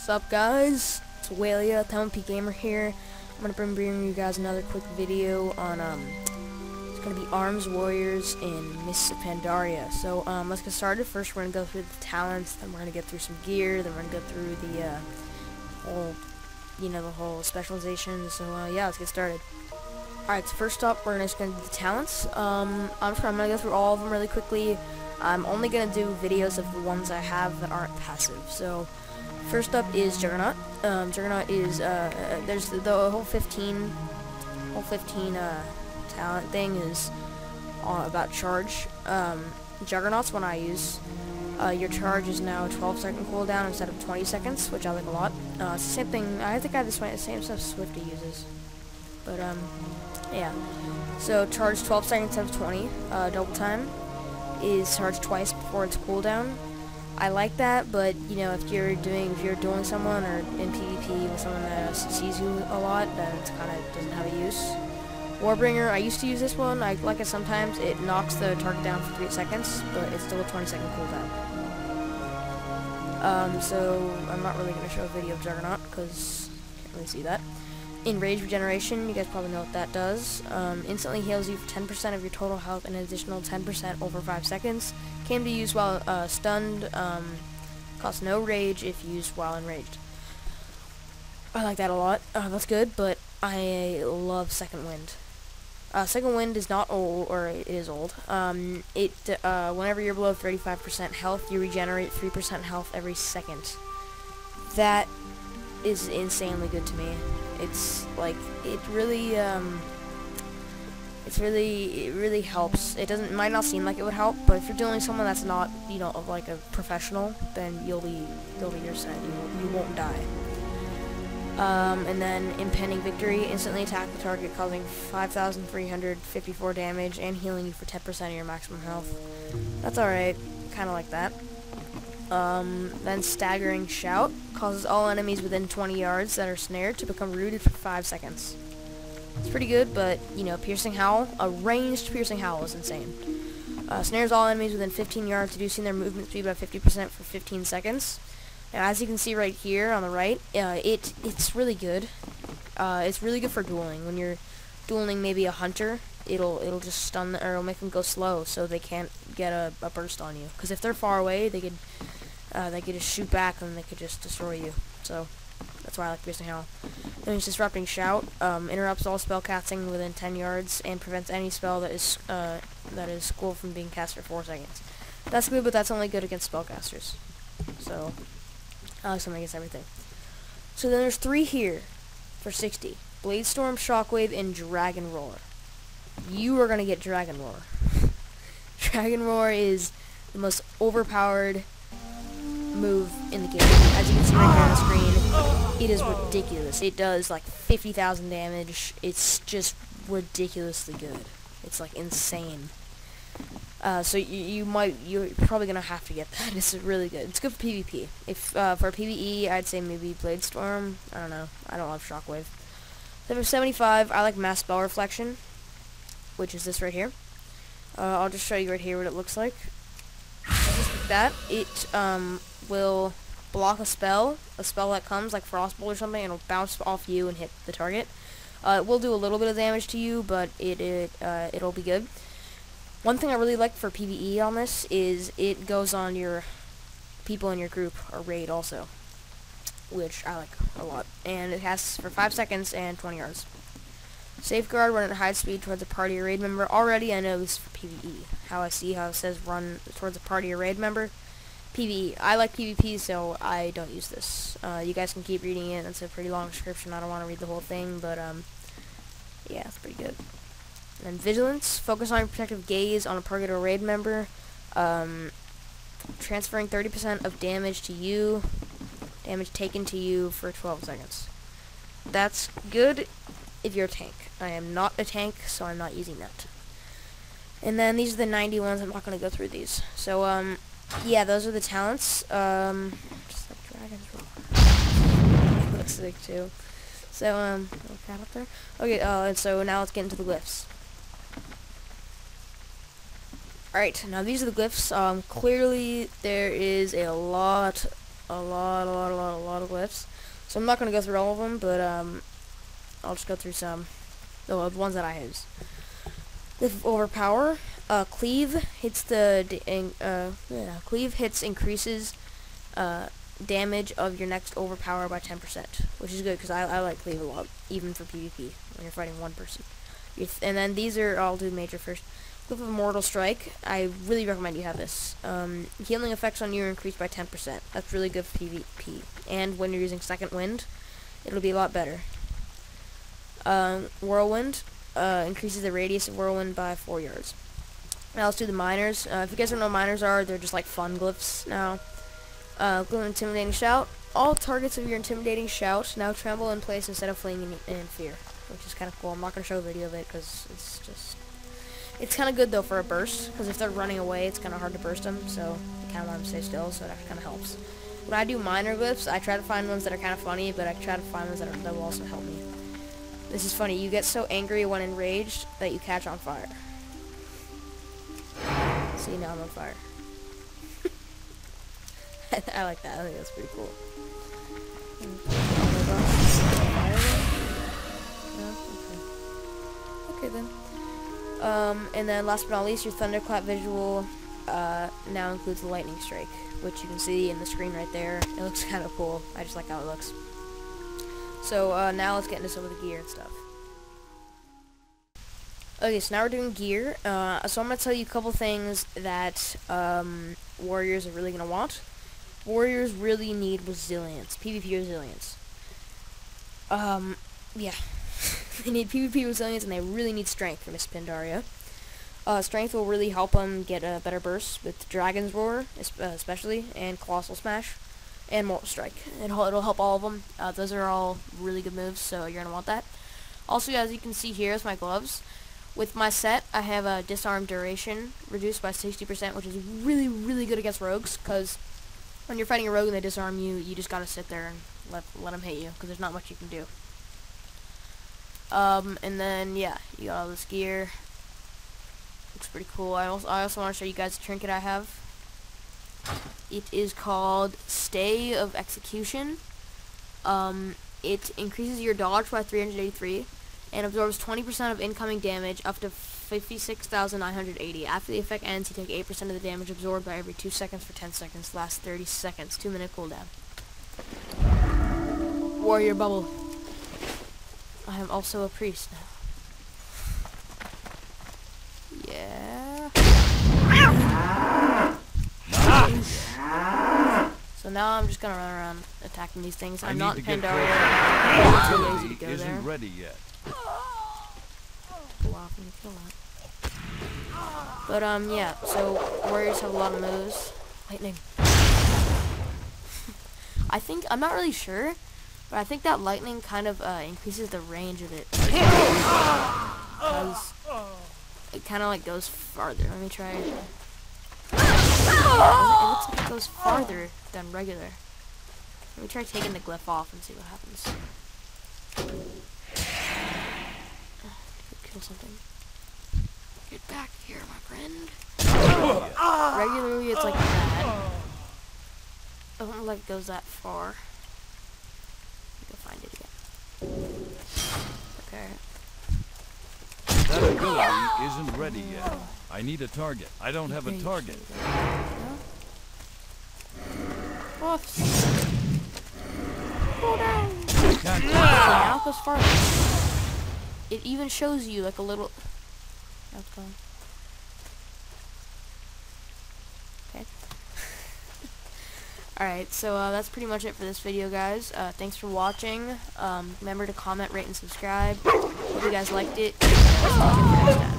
What's up, guys? It's Walia, MOP Gamer here. I'm gonna bring you guys another quick video on it's gonna be Arms Warriors in Mists of Pandaria. So let's get started. First, we're gonna go through the talents, then we're gonna get through some gear, then we're gonna go through the the whole specialization. So yeah, let's get started. Alright, so first up, we're just gonna do the talents. I'm gonna go through all of them really quickly. I'm only gonna do videos of the ones I have that aren't passive. So first up is Juggernaut. Juggernaut is there's the whole 15 talent thing is about charge. Juggernaut's one I use. Your charge is now a 12-second cooldown instead of 20 seconds, which I like a lot. It's the same thing. I think I have the same stuff Swifty uses. But yeah. So charge 12 seconds instead of 20. Double time is charged twice before its cooldown. I like that, but if you're dueling someone or in PvP with someone that sees you a lot, then it kind of doesn't have a use. Warbringer, I used to use this one. I like it sometimes. It knocks the target down for 3 seconds, but it's still a 20-second cooldown. So I'm not really going to show a video of Juggernaut because you can't really see that. In Rage Regeneration, you guys probably know what that does. Instantly heals you for 10% of your total health and an additional 10% over 5 seconds. Can be used while stunned. Costs no rage if used while enraged. I like that a lot. That's good, but I love Second Wind. Second Wind is not old, or it is old. Whenever you're below 35% health, you regenerate 3% health every second. That is insanely good to me. It's like it really helps. It might not seem like it would help, but if you're dealing with someone that's not like a professional, then you'll be your side. You won't die. And then Impending Victory, instantly attack the target, causing 5,354 damage and healing you for 10% of your maximum health. That's alright. Kind of like that. Then Staggering Shout causes all enemies within 20 yards that are snared to become rooted for 5 seconds. It's pretty good, but Piercing Howl, a ranged Piercing Howl is insane. Snares all enemies within 15 yards, reducing their movement speed by 50% for 15 seconds. Now, as you can see right here on the right, it's really good. It's really good for dueling. When you're dueling maybe a hunter, it'll just stun or it'll make them go slow, so they can't get a burst on you. Because if they're far away, they could just shoot back and they could just destroy you. So that's why I like Piercing Howl. Then it's Disrupting Shout. Interrupts all spell casting within 10 yards and prevents any spell that is schooled from being cast for 4 seconds. That's good, but that's only good against spellcasters. So I like something against everything. So then there's 3 here for 60. Blade Storm, Shockwave, and Dragon Roar. You are gonna get Dragon Roar. Dragon Roar is the most overpowered move in the game. As you can see right here on the screen, it is ridiculous. It does like 50,000 damage. It's just ridiculously good. It's like insane. So you're probably gonna have to get that. It's really good. It's good for PvP. If for PvE, I'd say maybe Blade Storm. I don't know. I don't love Shockwave. Then for 75, I like Mass Spell Reflection, which is this right here. I'll just show you right here what it looks like. Just like that. It will block a spell that comes like Frostbolt or something, and it'll bounce off you and hit the target. It will do a little bit of damage to you, but it'll be good. One thing I really like for PvE on this is it goes on your people in your group or raid also, which I like a lot. And it has for 5 seconds and 20 yards. Safeguard, run at high speed towards a party or raid member. Already I know this is for PvE. How it says run towards a party or raid member. PvE. I like PvP, so I don't use this. You guys can keep reading it. It's a pretty long description. I don't want to read the whole thing, but yeah, it's pretty good. And then Vigilance, focus on your protective gaze on a target or raid member, transferring 30% of damage taken to you for 12 seconds. That's good if you're a tank. I am not a tank, so I'm not using that. And then these are the 90 ones. I'm not going to go through these. So, yeah, those are the talents. Just like Dragon's Roar. Looks sick, too. So, little cat up there. Okay, and so now let's get into the glyphs. Alright, now these are the glyphs. Clearly there is a lot a lot of glyphs. So I'm not going to go through all of them, but I'll just go through some, the ones that I use. With overpower, cleave hits increases damage of your next overpower by 10%, which is good because I like cleave a lot, even for PvP when you're fighting one person. And then these are all do major first. With Immortal Strike, I really recommend you have this. Healing effects on you are increased by 10%. That's really good for PvP. And when you're using Second Wind, it'll be a lot better. Whirlwind increases the radius of Whirlwind by 4 yards. Now let's do the miners. If you guys don't know what miners are, they're just like fun glyphs now. Intimidating Shout. All targets of your Intimidating Shout now tremble in place instead of fleeing in fear, which is kind of cool. I'm not going to show a video of it because it's kind of good though for a burst, because if they're running away, it's kind of hard to burst them, so you kind of want them to stay still, so that kind of helps. When I do minor glyphs, I try to find ones that are kind of funny, but I try to find ones that will also help me. This is funny. You get so angry when enraged that you catch on fire. See, now I'm on fire. I like that. I think that's pretty cool. Okay then. And then last but not least, your Thunderclap visual now includes the Lightning Strike, which you can see in the screen right there. It looks kind of cool. I just like how it looks. So now let's get into some of the gear and stuff. Okay, so now we're doing gear. So I'm going to tell you a couple things that warriors are really going to want. Warriors really need resilience, PvP resilience. Yeah. They need PvP resilience, and they really need strength for Miss Pandaria. Strength will really help them get a better burst with Dragon's Roar, especially, and Colossal Smash, and Mortal Strike. It'll help all of them. Those are all really good moves, so you're going to want that. Also, as you can see here, is my gloves. With my set, I have a disarm duration reduced by 60%, which is really, really good against rogues, because when you're fighting a rogue and they disarm you, you just gotta sit there and let them hit you, because there's not much you can do. And then, yeah, you got all this gear. Looks pretty cool. I also want to show you guys a trinket I have. It is called Stay of Execution. It increases your dodge by 383 and absorbs 20% of incoming damage up to 56,980. After the effect ends, you take 8% of the damage absorbed by every 2 seconds for 10 seconds. Lasts 30 seconds. 2-minute cooldown. Warrior Bubble. I am also a priest now. Yeah. So now I'm just gonna run around attacking these things. I'm not in Pandaria. I'm too lazy to go there. Isn't ready yet. Go off and kill that. But yeah. So warriors have a lot of moves. Lightning. I'm not really sure, but I think that lightning kind of increases the range of it. Because it kind of like goes farther. Let me try it. It looks like it goes farther than regular. Let me try taking the glyph off and see what happens. Kill something. Get back here, my friend. Regularly it's like that. I don't like it goes that far. Go find it again. Okay. That ability isn't ready yet. I need a target. I don't have a target. Go down. Now it goes farther. It even shows you like a little. Now it's gone. Okay. Alright, so that's pretty much it for this video, guys. Thanks for watching. Remember to comment, rate, and subscribe. Hope you guys liked it. See you next time.